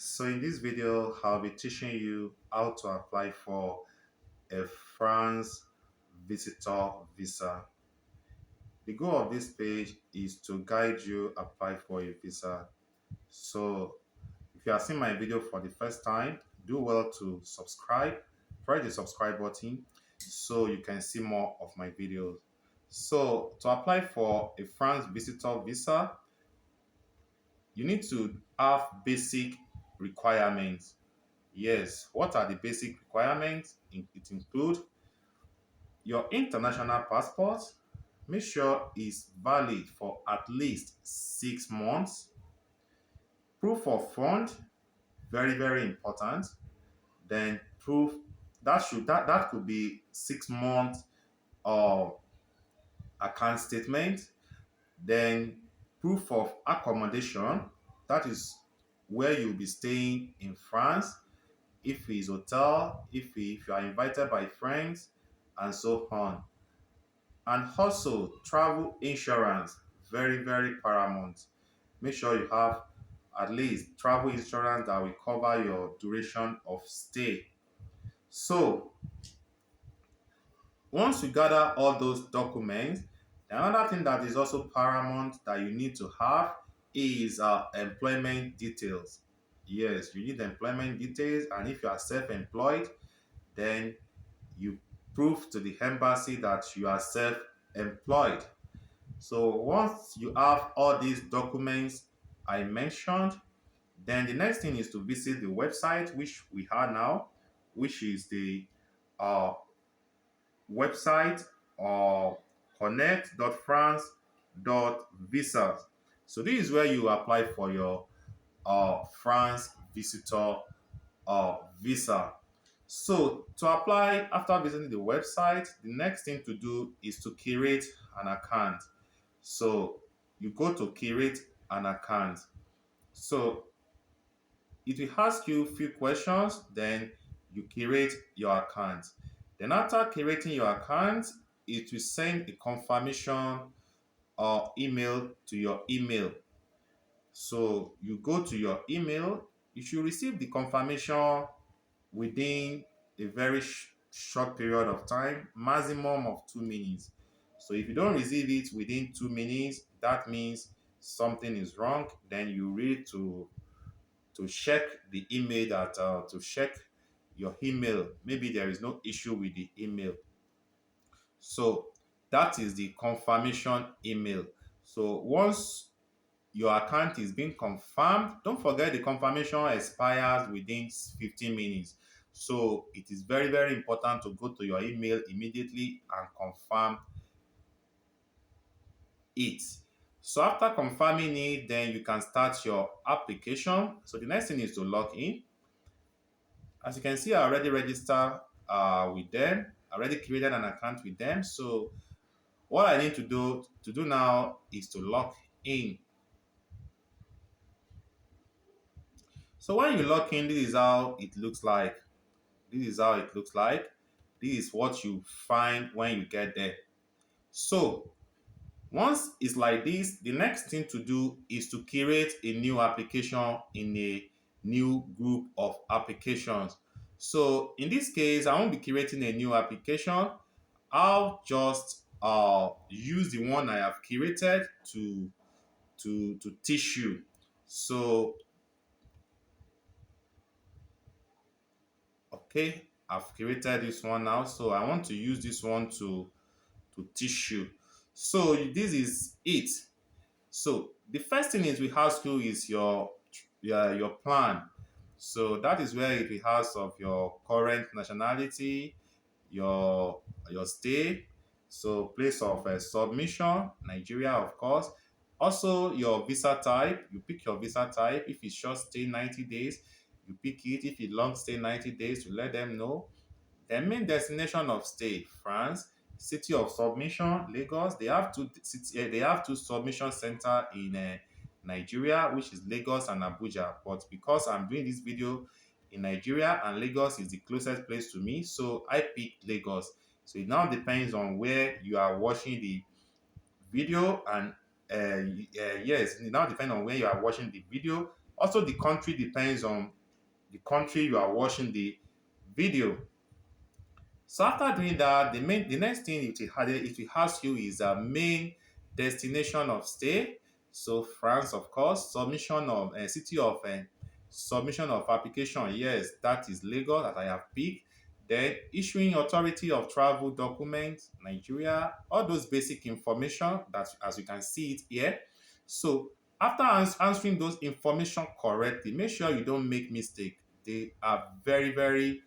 So in this video, I'll be teaching you how to apply for a France visitor visa. The goal of this page is to guide you apply for a visa. So if you are seeing my video for the first time, do well to subscribe, press the subscribe button so you can see more of my videos. So to apply for a France visitor visa, you need to have basic requirements. Yes, what are the basic requirements? It includes your international passport. Make sure it's valid for at least 6 months. Proof of fund, very very important. Then proof that could be 6 months of account statement. Then proof of accommodation, that is where you'll be staying in France, if it's hotel, if you are invited by friends, and so on. And also travel insurance, very, very paramount. Make sure you have at least travel insurance that will cover your duration of stay. So once you gather all those documents, another thing that is also paramount that you need to have is employment details. Yes, you need employment details, and if you are self-employed, then you prove to the embassy that you are self-employed. So once you have all these documents I mentioned, then the next thing is to visit the website which we have now, which is the uh, website or connect.france.visas. So this is where you apply for your France visitor visa. So to apply after visiting the website, the next thing to do is to create an account. So you go to create an account. So it will ask you a few questions, then you create your account. Then after creating your account, it will send a confirmation or email to your email. So you go to your email, you should receive the confirmation within a very short period of time, maximum of 2 minutes. So if you don't receive it within 2 minutes, that means something is wrong. Then you read to check the email that to check your email. Maybe there is no issue with the email. So that is the confirmation email. So once your account is being confirmed, don't forget the confirmation expires within 15 minutes. So it is very, very important to go to your email immediately and confirm it. So after confirming it, then you can start your application. So the next thing is to log in. As you can see, I already registered with them. I already created an account with them. So what I need to do now is to log in. So when you log in, this is how it looks like. This is how it looks like. This is what you find when you get there. So once it's like this, the next thing to do is to create a new application in a new group of applications. So in this case, I won't be creating a new application. I'll just use the one I have created to teach you. So okay, I've created this one now. So I want to use this one to teach you. So this is it. So the first thing is we ask you is your plan. So that is where it will ask of your current nationality, your stay, so place of submission, Nigeria of course. Also your visa type, you pick your visa type. If it's short stay 90 days, you pick it. If it's long stay 90 days, you let them know. Their main destination of stay, France. City of submission, Lagos. They have two submission center in Nigeria, which is Lagos and Abuja. But because I'm doing this video in Nigeria and Lagos is the closest place to me, so I picked Lagos. So it now depends on where you are watching the video, and yes, it now depends on where you are watching the video Also, the country depends on the country you are watching the video. So after doing that, the next thing it will ask you is a main destination of stay. So France, of course, submission of city of submission of application. Yes, that is Lagos that I have picked. Then issuing authority of travel documents, Nigeria, all those basic information that as you can see it here. So after answering those information correctly, make sure you don't make mistake. They are very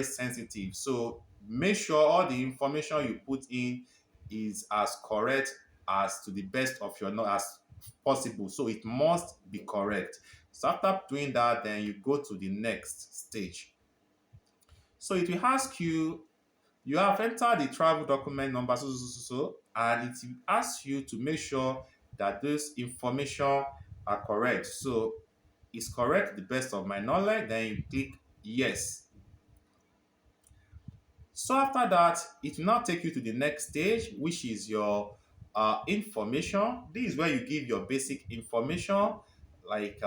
sensitive. So make sure all the information you put in is as correct as to the best of your knowledge as possible. So it must be correct. So after doing that, then you go to the next stage. So it will ask you, you have entered the travel document number and it will ask you to make sure that those information are correct. So it's correct to the best of my knowledge, then you click yes. So after that, it will now take you to the next stage, which is your information. This is where you give your basic information like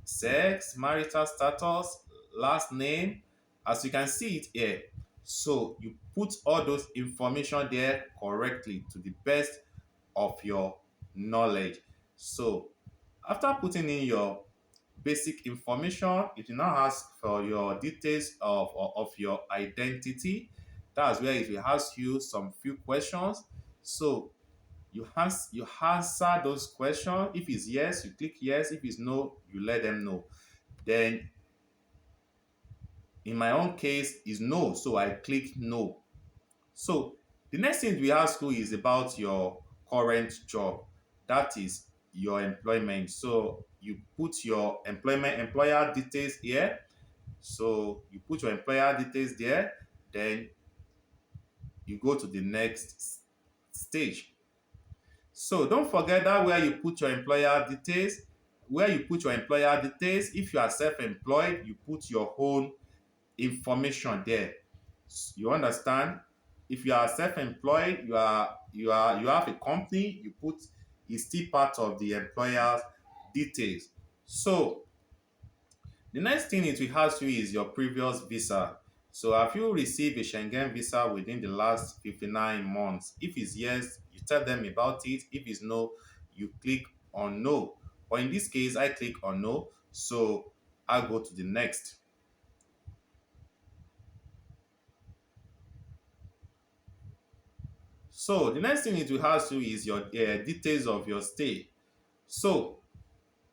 sex, marital status, last name, as you can see it here. So you put all those information there correctly to the best of your knowledge. So after putting in your basic information, it will now ask for your details of your identity. That's where it will ask you some few questions. So you answer those questions. If it's yes, you click yes. If it's no, you let them know. Then in my own case is no, so I click no. So the next thing we ask you is about your current job. That is your employment. So you put your employer details here. So you put your employer details there, then you go to the next stage. So don't forget that where you put your employer details, if you are self-employed, you put your own information there. You understand? If you are self-employed, you have a company, you put is still part of the employer's details. So the next thing it will ask you is your previous visa. So have you received a Schengen visa within the last 59 months? If it's yes, you tell them about it. If it's no, you click on no. But in this case, I click on no. So I go to the next. So the next thing it will ask you is your details of your stay. So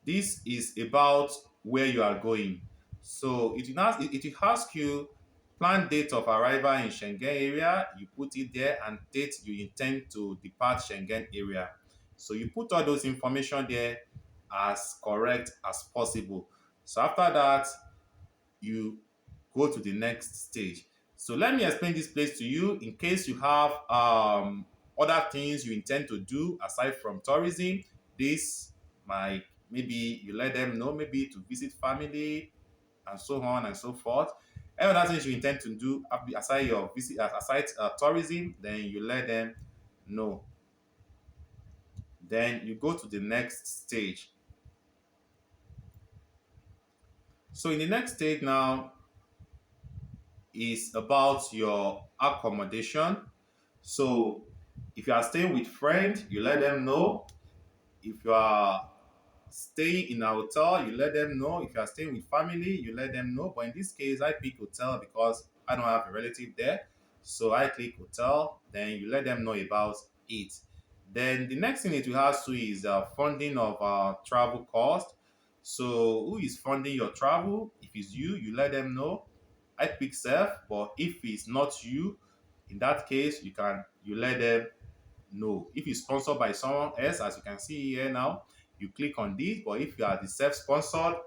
this is about where you are going. So it will ask you planned date of arrival in Schengen area. You put it there and date you intend to depart Schengen area. So you put all those information there as correct as possible. So after that, you go to the next stage. So let me explain this place to you in case you have other things you intend to do aside from tourism. This might maybe you let them know, maybe to visit family and so on and so forth. Any other things you intend to do aside your visit, aside tourism, then you let them know. Then you go to the next stage. So in the next stage now is about your accommodation. So if you are staying with friends, you let them know. If you are staying in a hotel, you let them know. If you are staying with family, you let them know. But in this case, I pick hotel because I don't have a relative there. So I click hotel, then you let them know about it. Then the next thing it will ask you is funding of travel cost. So who is funding your travel? If it's you, you let them know. I pick self, but if it's not you, in that case, you let them know. If it's sponsored by someone else, as you can see here now, you click on this. But if you are the self-sponsored,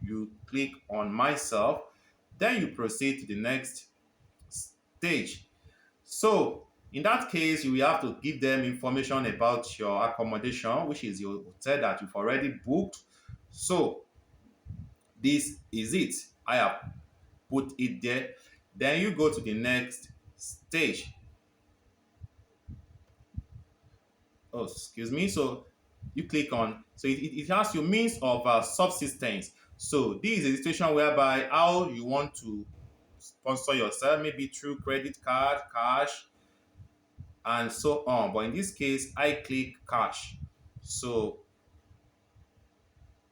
you click on myself. Then you proceed to the next stage. So in that case, you will have to give them information about your accommodation, which is your hotel that you've already booked. So this is it. I have put it there. Then you go to the next stage. Oh, excuse me. So You click on, so it has your means of subsistence. So this is a situation whereby how you want to sponsor yourself, maybe through credit card, cash, and so on. But in this case, I click cash. So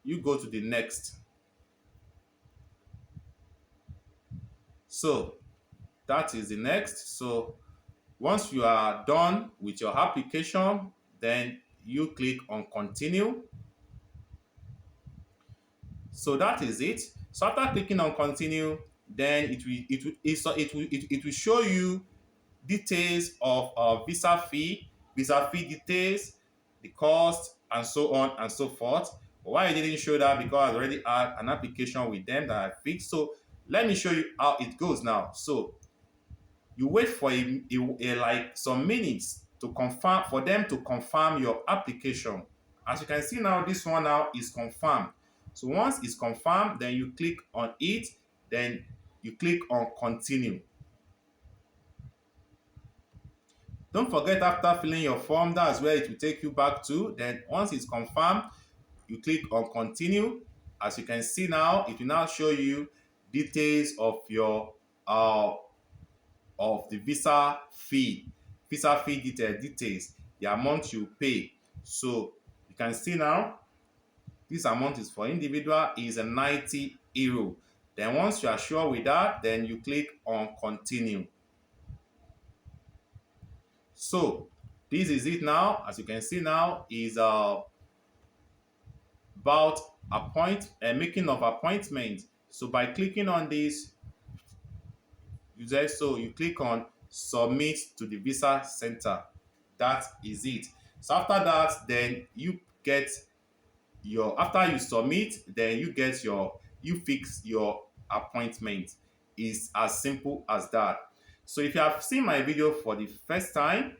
you go to the next. So that is the next. So once you are done with your application, then you click on continue. So that is it. So after clicking on continue, then it will show you details of visa fee details, the cost, and so on and so forth. But why it didn't show that? Because I already had an application with them that I fixed. So let me show you how it goes now. So you wait for like some minutes to confirm, for them to confirm your application. As you can see now, this one now is confirmed. So once it's confirmed, then you click on it, then you click on continue. Don't forget, after filling your form, that's where it will take you back to. Then once it's confirmed, you click on continue. As you can see now, it will now show you details of your of the visa fee details, the amount you pay. So you can see now, this amount is for individual is a 90 euro. Then once you are sure with that, then you click on continue. So this is it now. As you can see now, is about making of appointment. So by clicking on this, you click on submit to the visa center. That is it. So after that, then you get your, after you submit, then you get your, you fix your appointment. It's as simple as that. So if you have seen my video for the first time,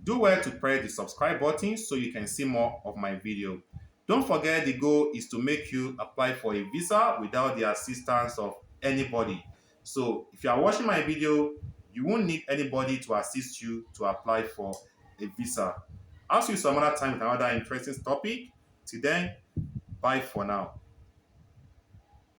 do well to press the subscribe button so you can see more of my video. Don't forget, the goal is to make you apply for a visa without the assistance of anybody. So if you are watching my video, you won't need anybody to assist you to apply for a visa. I'll see you some other time with another interesting topic. Till then, bye for now.